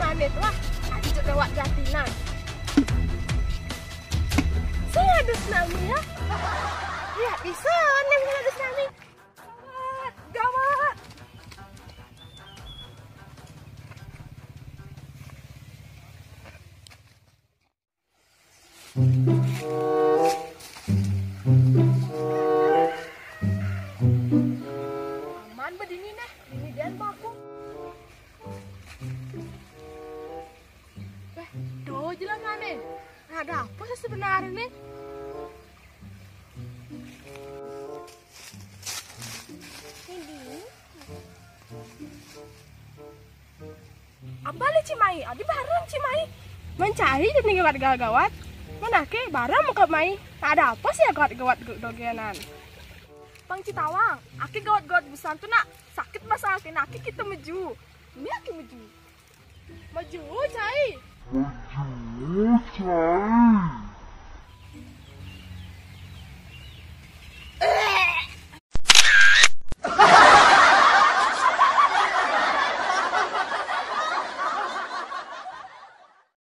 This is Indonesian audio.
mana tuh ah? Adik lewat gatinan. Saya ada tsunami ya? Ya bisa, yang ada tsunami. Gawat. Aman berdini nih, ini dia baku. Doh jelas nih. Ada apa sih sebenarnya nih? Apa nih Cimai? Adi bareng Cimai. Mencari jadi gawat-gawat. Mana ke barang mau ke Mai? Ada apa sih ya gawat-gawat dogenan? Bang Citawang, aki gawat-gawat besar tuh nak sakit masa aki kita maju. Ini aki maju. Maju, Cai. Maju.